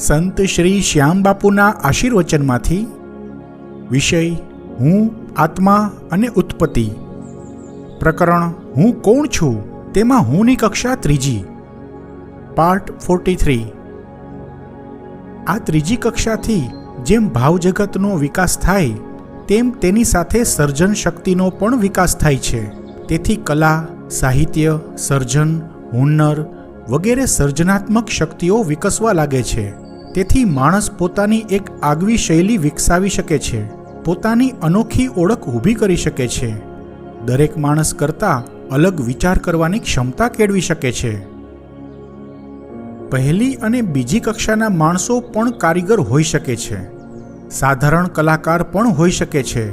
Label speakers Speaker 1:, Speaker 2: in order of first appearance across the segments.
Speaker 1: સંત શ્રી શ્યામ બાપુના આશીર્વચનમાંથી વિષય હું આત્મા અને ઉત્પત્તિ, પ્રકરણ હું કોણ છું તેમાં હુંની કક્ષા ત્રીજી, પાર્ટ 43। આ ત્રીજી કક્ષાથી જેમ ભાવજગતનો વિકાસ થાય તેમ તેની સાથે સર્જન શક્તિનો પણ વિકાસ થાય છે। તેથી કલા, સાહિત્ય, સર્જન, હુન્નર વગેરે સર્જનાત્મક શક્તિઓ વિકસવા લાગે છે। તેથી માણસ પોતાની એક આગવી શૈલી વિકસાવી શકે છે, પોતાની અનોખી ઓળખ ઊભી કરી શકે છે, દરેક માણસ કરતાં અલગ વિચાર કરવાની ક્ષમતા કેળવી શકે છે। પહેલી અને બીજી કક્ષાના માણસો પણ કારીગર હોઈ શકે છે, સાધારણ કલાકાર પણ હોઈ શકે છે,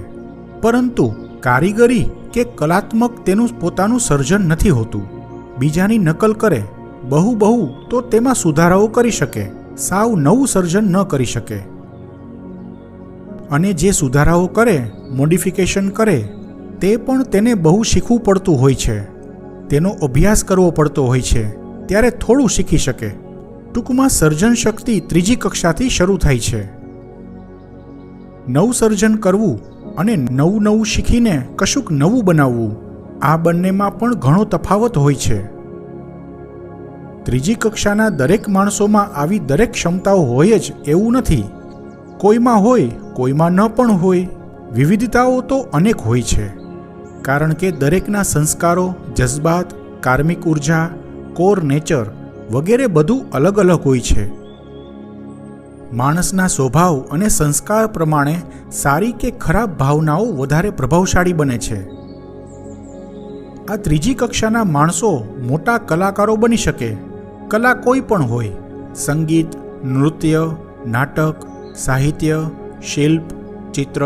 Speaker 1: પરંતુ કારીગરી કે કલાત્મક તેનું પોતાનું સર્જન નથી હોતું। બીજાની નકલ કરે, બહુ તો તેમાં સુધારાઓ કરી શકે, સાવ નવું સર્જન ન કરી શકે। અને જે સુધારાઓ કરે, મોડિફિકેશન કરે, તે પણ તેને બહુ શીખવું પડતું હોય છે, તેનો અભ્યાસ કરવો પડતો હોય છે, ત્યારે થોડું શીખી શકે। ટૂંકમાં સર્જન શક્તિ ત્રીજી કક્ષાથી શરૂ થાય છે। નવું સર્જન કરવું અને નવું શીખીને કશુંક નવું બનાવવું, આ બંનેમાં પણ ઘણો તફાવત હોય છે। ત્રીજી કક્ષાના દરેક માણસોમાં આવી દરેક ક્ષમતાઓ હોય જ એવું નથી, કોઈમાં હોય, કોઈમાં ન પણ હોય। વિવિધતાઓ તો અનેક હોય છે, કારણ કે દરેકના સંસ્કારો, જજ્બાત, કાર્મિક ઉર્જા, કોર નેચર વગેરે બધું અલગ અલગ હોય છે। માણસના સ્વભાવ અને સંસ્કાર પ્રમાણે સારી કે ખરાબ ભાવનાઓ વધારે પ્રભાવશાળી બને છે। આ ત્રીજી કક્ષાના માણસો મોટા કલાકારો બની શકે। કલા કોઈ પણ હોય, સંગીત, નૃત્ય, નાટક, સાહિત્ય, શિલ્પ, ચિત્ર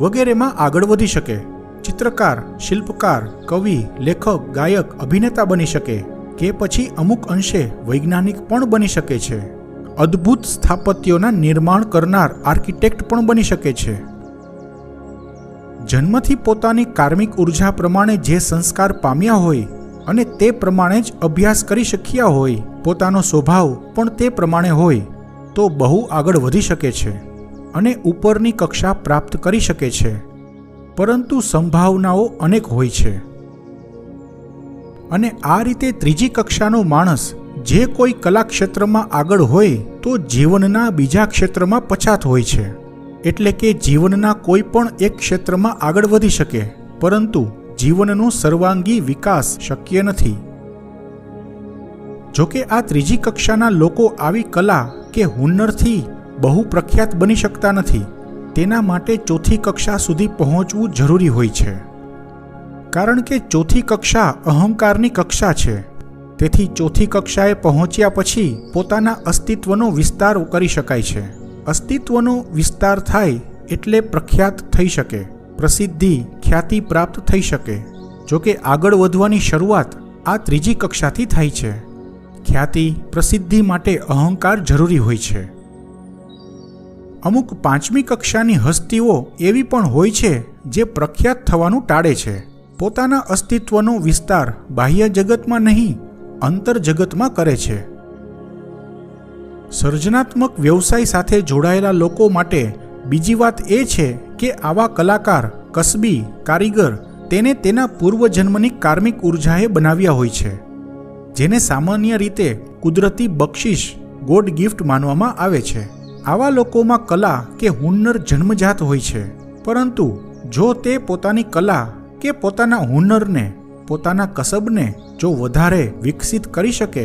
Speaker 1: વગેરેમાં આગળ વધી શકે। ચિત્રકાર, શિલ્પકાર, કવિ, લેખક, ગાયક, અભિનેતા બની શકે કે પછી અમુક અંશે વૈજ્ઞાનિક પણ બની શકે છે। અદ્ભુત સ્થાપત્યોના નિર્માણ કરનાર આર્કિટેક્ટ પણ બની શકે છે। જન્મથી પોતાની કાર્મિક ઉર્જા પ્રમાણે જે સંસ્કાર પામ્યા હોય અને તે પ્રમાણે જ અભ્યાસ કરી શક્યા હોય, પોતાનો સ્વભાવ પણ તે પ્રમાણે હોય, તો બહુ આગળ વધી શકે છે અને ઉપરની કક્ષા પ્રાપ્ત કરી શકે છે। પરંતુ સંભાવનાઓ અનેક હોય છે અને આ રીતે ત્રીજી કક્ષાનો માણસ જે કોઈ કલા ક્ષેત્રમાં આગળ હોય તો જીવનના બીજા ક્ષેત્રમાં પછાત હોય છે। એટલે કે જીવનના કોઈ પણ એક ક્ષેત્રમાં આગળ વધી શકે, પરંતુ જીવનનો સર્વાંગી વિકાસ શક્ય નથી। જોકે આ ત્રીજી કક્ષાના લોકો આવી કલા કે હુન્નરથી બહુ પ્રખ્યાત બની શકતા નથી। તેના માટે ચોથી કક્ષા સુધી પહોંચવું જરૂરી હોય છે, કારણ કે ચોથી કક્ષા અહંકારની કક્ષા છે। તેથી ચોથી કક્ષાએ પહોંચ્યા પછી પોતાના અસ્તિત્વનો વિસ્તાર કરી શકાય છે। અસ્તિત્વનો વિસ્તાર થાય એટલે પ્રખ્યાત થઈ શકે, પ્રસિદ્ધિ, ખ્યાતિ પ્રાપ્ત થઈ શકે। જોકે આગળ વધવાની શરૂઆત આ ત્રીજી કક્ષાથી થાય છે। ખ્યાતિ, પ્રસિદ્ધિ માટે અહંકાર જરૂરી હોય છે। અમુક પાંચમી કક્ષાની હસ્તીઓ એવી પણ હોય છે જે પ્રખ્યાત થવાનું ટાળે છે, પોતાના અસ્તિત્વનો વિસ્તાર બાહ્ય જગતમાં નહીં, અંતર જગતમાં કરે છે। સર્જનાત્મક વ્યવસાય સાથે જોડાયેલા લોકો માટે બીજી વાત એ છે કે આવા કલાકાર, કસબી, કારીગર તેને તેના પૂર્વજન્મની કાર્મિક ઉર્જાએ બનાવ્યા હોય છે, જેને સામાન્ય રીતે કુદરતી બક્ષિસ, ગોડ ગિફ્ટ માનવામાં આવે છે। આવા લોકોમાં કલા કે હુન્નર જન્મજાત હોય છે, પરંતુ જો તે પોતાની કલા કે પોતાના હુન્નરને, પોતાના કસબને જો વધારે વિકસિત કરી શકે,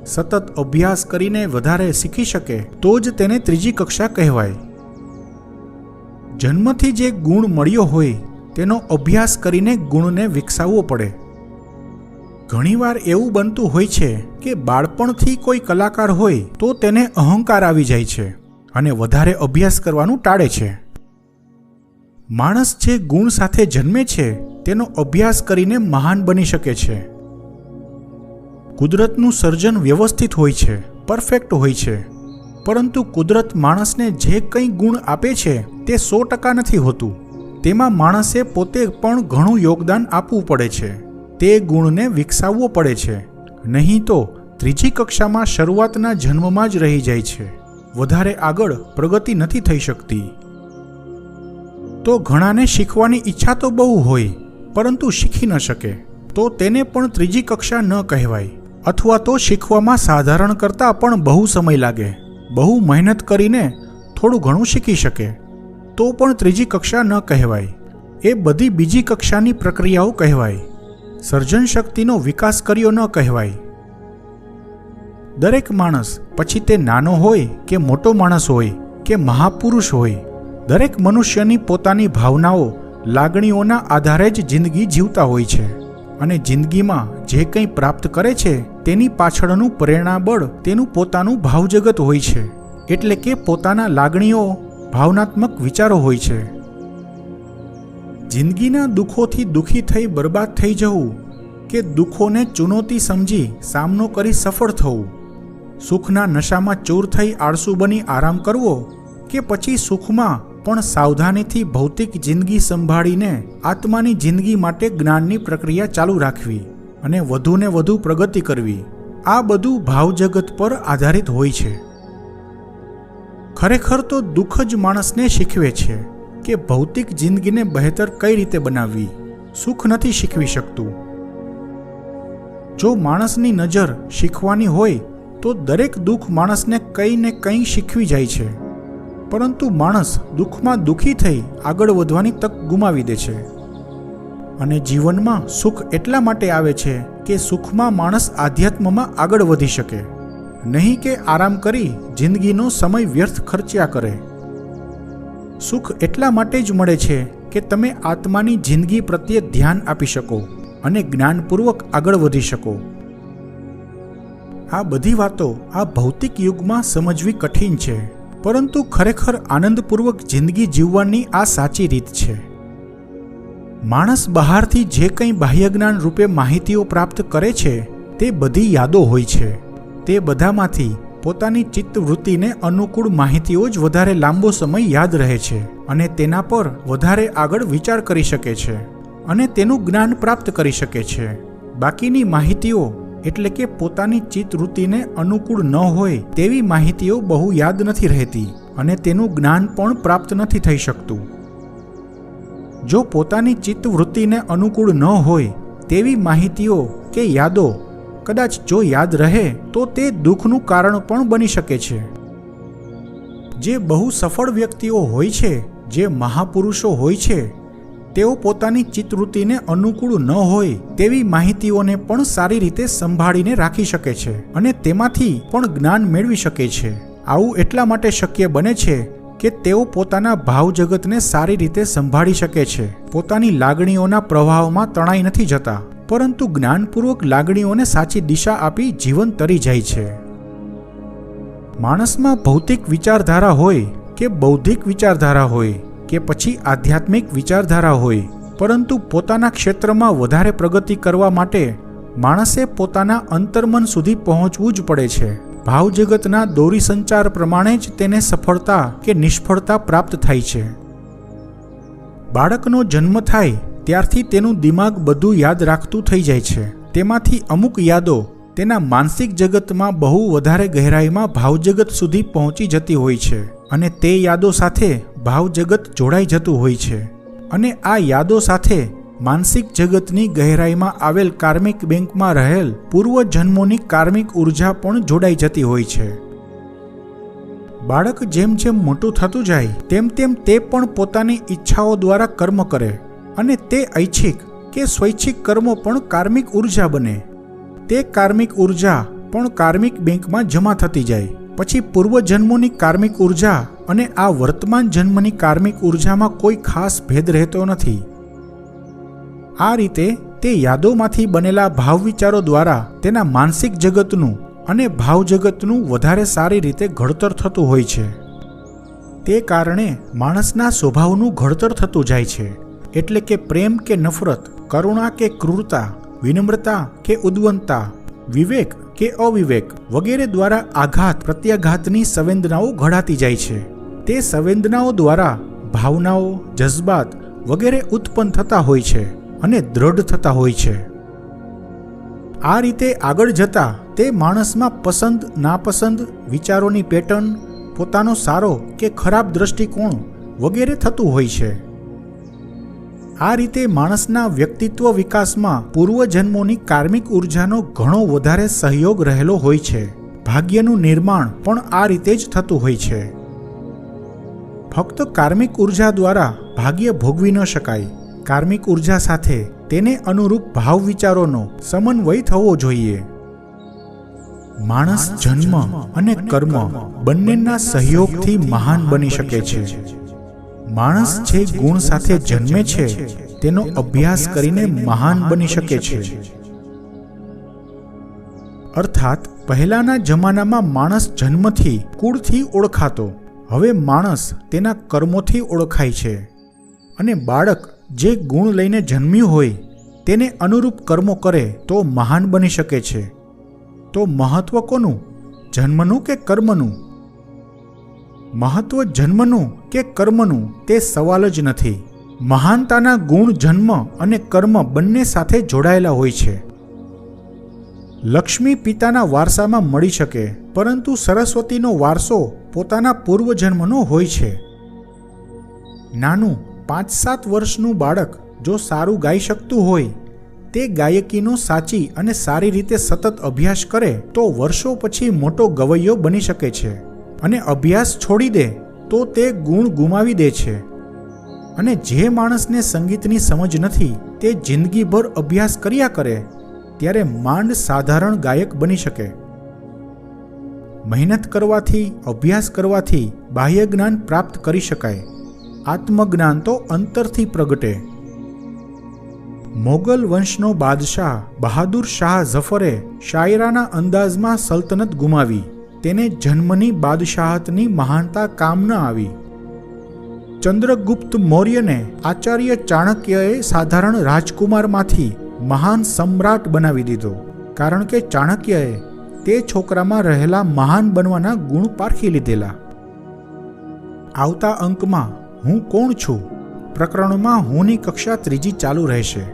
Speaker 1: સતત અભ્યાસ કરીને વધારે શીખી શકે, તો જ તેને ત્રીજી કક્ષા કહેવાય। જન્મથી જે ગુણ મળ્યો હોય તેનો અભ્યાસ કરીને ગુણને વિકસાવવો પડે। ઘણીવાર એવું બનતું હોય છે કે બાળપણથી કોઈ કલાકાર હોય તો તેને અહંકાર આવી જાય છે અને વધારે અભ્યાસ કરવાનું ટાળે છે। માણસ જે ગુણ સાથે જન્મે છે તેનો અભ્યાસ કરીને મહાન બની શકે છે। કુદરતનું સર્જન વ્યવસ્થિત હોય છે, પરફેક્ટ હોય છે, પરંતુ કુદરત માણસને જે કંઈ ગુણ આપે છે તે 100% નથી હોતું। તેમાં માણસે પોતે પણ ઘણું યોગદાન આપવું પડે છે, તે ગુણને વિકસાવવો પડે છે, નહીં તો ત્રીજી કક્ષામાં શરૂઆતના જન્મમાં જ રહી જાય છે। વધારે આગળ પ્રગતિ નથી થઈ શકતી. તો ઘણાને શીખવાની ઈચ્છા તો બહુ હોય પરંતુ શીખી ન શકે, તો તેને પણ ત્રીજી કક્ષા ન કહેવાય. અથવા તો શીખવામાં સાધારણ કરતાં પણ બહુ સમય લાગે, બહુ મહેનત કરીને થોડું ઘણું શીખી શકે, તો પણ ત્રીજી કક્ષા ન કહેવાય. એ બધી બીજી કક્ષાની પ્રક્રિયાઓ કહેવાય. સર્જન શક્તિનો વિકાસ કર્યો ન કહેવાય. દરેક માણસ, પછી તે નાનો હોય કે મોટો માણસ હોય કે મહાપુરુષ હોય, દરેક મનુષ્યની પોતાની ભાવનાઓ, લાગણીઓના આધારે જ જિંદગી જીવતા હોય છે. અને જિંદગીમાં જે કંઈ પ્રાપ્ત કરે છે તેની પાછળનું પ્રેરણાબળ તેનું પોતાનું ભાવજગત હોય છે. એટલે કે પોતાના લાગણીઓ, ભાવનાત્મક વિચારો હોય છે. જિંદગીના દુઃખોથી દુઃખી થઈ બરબાદ થઈ જવું, કે દુઃખોને ચુનૌતી સમજી સામનો કરી સફળ થવું, સુખના નશામાં ચૂર થઈ આળસુ બની આરામ કરવો, કે પછી સુખમાં પણ સાવધાનીથી ભૌતિક જિંદગી સંભાળીને આત્માની જિંદગી માટે જ્ઞાનની પ્રક્રિયા ચાલુ રાખવી અને વધુને વધુ પ્રગતિ કરવી, આ બધું ભાવજગત પર આધારિત હોય છે. ખરેખર તો દુઃખ જ માણસને શીખવે છે કે ભૌતિક જિંદગીને બહેતર કઈ રીતે બનાવવી. સુખ નથી શીખવી શકતું. જો માણસની નજર શીખવાની હોય તો દરેક દુઃખ માણસને કંઈ ને કંઈ શીખવી જાય છે, પરંતુ માણસ દુઃખમાં દુઃખી થઈ આગળ વધવાની તક ગુમાવી દે છે. અને જીવનમાં સુખ એટલા માટે આવે છે કે સુખમાં માણસ આધ્યાત્મમાં આગળ વધી શકે, નહીં કે આરામ કરી જિંદગીનો સમય વ્યર્થ ખર્ચ્યા કરે. સુખ એટલા માટે જ મળે છે કે તમે આત્માની જિંદગી પ્રત્યે ધ્યાન આપી શકો અને જ્ઞાનપૂર્વક આગળ વધી શકો. આ બધી વાતો આ ભૌતિક યુગમાં સમજવી કઠિન છે, પરંતુ ખરેખર આનંદપૂર્વક જિંદગી જીવવાની આ સાચી રીત છે. માણસ બહારથી જે કંઈ બાહ્ય જ્ઞાન રૂપે માહિતીઓ પ્રાપ્ત કરે છે તે બધી યાદો હોય છે. તે બધામાંથી પોતાની ચિત્તવૃત્તિને અનુકૂળ માહિતીઓ જ વધારે લાંબો સમય યાદ રહે છે અને તેના પર વધારે આગળ વિચાર કરી શકે છે અને તેનું જ્ઞાન પ્રાપ્ત કરી શકે છે. બાકીની માહિતીઓ એટલે કે પોતાની ચિત્તવૃત્તિને અનુકૂળ ન હોય તેવી માહિતીઓ બહુ યાદ નથી રહેતી અને તેનું જ્ઞાન પણ પ્રાપ્ત નથી થઈ શકતું. જો પોતાની ચિત્તવૃત્તિને અનુકૂળ ન હોય તેવી માહિતીઓ કે યાદો કદાચ જો યાદ રહે તો તે દુઃખનું કારણ પણ બની શકે છે. જે બહુ સફળ વ્યક્તિઓ હોય છે, જે મહાપુરુષો હોય છે, તેઓ પોતાની ચિત્તવૃત્તિને અનુકૂળ ન હોય તેવી માહિતીઓને પણ સારી રીતે સંભાળીને રાખી શકે છે અને તેમાંથી પણ જ્ઞાન મેળવી શકે છે. આવું એટલા માટે શક્ય બને છે કે તેઓ પોતાના ભાવ જગતને સારી રીતે સંભાળી શકે છે, પોતાની લાગણીઓના પ્રવાહમાં તણાઈ નથી જતા, પરંતુ જ્ઞાનપૂર્વક લાગણીઓને સાચી દિશા આપી જીવન તરી જાય છે. માણસમાં ભૌતિક વિચારધારા હોય કે બૌદ્ધિક વિચારધારા હોય કે પછી આધ્યાત્મિક વિચારધારા હોય, પરંતુ પોતાના ક્ષેત્રમાં વધારે પ્રગતિ કરવા માટે માણસે પોતાના અંતર્મન સુધી પહોંચવું જ પડે છે. ભાવજગતના દોરી સંચાર પ્રમાણે જ તેને સફળતા કે નિષ્ફળતા પ્રાપ્ત થાય છે. બાળકનો જન્મ થાય ત્યારથી તેનું દિમાગ બધું યાદ રાખતું થઈ જાય છે. તેમાંથી અમુક યાદો તેના માનસિક જગતમાં બહુ વધારે ગહેરાઈમાં ભાવજગત સુધી પહોંચી જતી હોય છે અને તે યાદો સાથે ભાવજગત જોડાઈ જતું હોય છે અને આ યાદો સાથે માનસિક જગતની ગહેરાઈમાં આવેલ કાર્મિક બેંકમાં રહેલ પૂર્વ જન્મોની કાર્મિક ઉર્જા પણ જોડાઈ જતી હોય છે. બાળક જેમ જેમ મોટું થતું જાય તેમ તેમ તે પણ પોતાની ઈચ્છાઓ દ્વારા કર્મ કરે અને તે ઐચ્છિક કે સ્વૈચ્છિક કર્મો પણ કાર્મિક ઉર્જા બને. તે કાર્મિક ઉર્જા પણ કાર્મિક બેંકમાં જમા થતી જાય. પછી પૂર્વજન્મોની કાર્મિક ઉર્જા અને આ વર્તમાન જન્મની કાર્મિક ઉર્જામાં કોઈ ખાસ ભેદ રહેતો નથી. આ રીતે તે યાદોમાંથી બનેલા ભાવ વિચારો દ્વારા તેના માનસિક જગતનું અને ભાવ જગતનું વધારે સારી રીતે ઘડતર થતું હોય છે. તે કારણે માણસના સ્વભાવનું ઘડતર થતું જાય છે. એટલે કે પ્રેમ કે નફરત, કરુણા કે ક્રૂરતા, વિનમ્રતા કે ઉદ્વંતા, વિવેક કે અવિવેક વગેરે દ્વારા આઘાત પ્રત્યાઘાતની સંવેદનાઓ ઘડાતી જાય છે. તે સંવેદનાઓ દ્વારા ભાવનાઓ, જજ્બાત વગેરે ઉત્પન્ન થતા હોય છે અને દ્રઢ થતા હોય છે. આ રીતે આગળ જતા તે માણસમાં પસંદ નાપસંદ વિચારોની પેટર્ન, પોતાનો સારો કે ખરાબ દ્રષ્ટિકોણ વગેરે થતું હોય છે. આ રીતે માણસના વ્યક્તિત્વ વિકાસમાં પૂર્વજન્મોની કાર્મિક ઉર્જાનો ઘણો વધારે સહયોગ રહેલો હોય છે. ભાગ્યનું નિર્માણ પણ આ રીતે જ થતું હોય છે. ફક્ત કાર્મિક ઉર્જા દ્વારા ભાગ્ય ભોગવી ન શકાય. કાર્મિક ઉર્જા સાથે તેને અનુરૂપ ભાવ વિચારોનો સમન્વય થવો જોઈએ. માણસ જન્મ અને કર્મ બંનેના સહયોગથી મહાન બની શકે છે. માણસ જે ગુણ સાથે જન્મે છે તેનો અભ્યાસ કરીને મહાન બની શકે છે. અર્થાત પહેલાના જમાનામાં માણસ જન્મથી કુળથી ઓળખાતો, હવે માણસ તેના કર્મોથી ઓળખાય છે. અને બાળક જે ગુણ લઈને જન્મ્યું હોય તેને અનુરૂપ કર્મો કરે તો મહાન બની શકે છે. તો મહત્વ કોનું, જન્મનું કે કર્મનું? મહત્વ જન્મનું કે કર્મનું તે સવાલ જ નથી. મહાનતાના ગુણ જન્મ અને કર્મ બંને સાથે જોડાયેલા હોય છે. લક્ષ્મી પિતાના વારસામાં મળી શકે, પરંતુ સરસ્વતીનો વારસો પોતાના પૂર્વજન્મનો હોય છે. નાનું 5-7 વર્ષનું બાળક જો સારું ગાઈ શકતું હોય, તે ગાયકીનો સાચી અને સારી રીતે સતત અભ્યાસ કરે તો વર્ષો પછી મોટો ગવૈયો બની શકે છે. અને અભ્યાસ છોડી દે તો તે ગુણ ગુમાવી દે છે. અને જે માણસને સંગીતની સમજ નથી તે જિંદગીભર અભ્યાસ કર્યા કરે ત્યારે માંડ સાધારણ ગાયક બની શકે. મહેનત કરવાથી, અભ્યાસ કરવાથી બાહ્ય જ્ઞાન પ્રાપ્ત કરી શકાય. આત્મજ્ઞાન તો અંતરથી પ્રગટે. મોગલ વંશનો બાદશાહ બહાદુર શાહ ઝફરે શાયરાના અંદાજમાં સલ્તનત ગુમાવી. તેને જન્મની બાદશાહતની મહાનતા કામ ન આવી. ચંદ્રગુપ્ત મૌર્યને આચાર્ય ચાણક્યએ સાધારણ રાજકુમારમાંથી મહાન સમ્રાટ બનાવી દીધો, કારણ કે ચાણક્યએ તે છોકરામાં રહેલા મહાન બનવાના ગુણ પારખી લીધેલા. આવતા અંકમાં હું કોણ છું પ્રકરણમાં હુંની કક્ષા 3 ચાલુ રહેશે.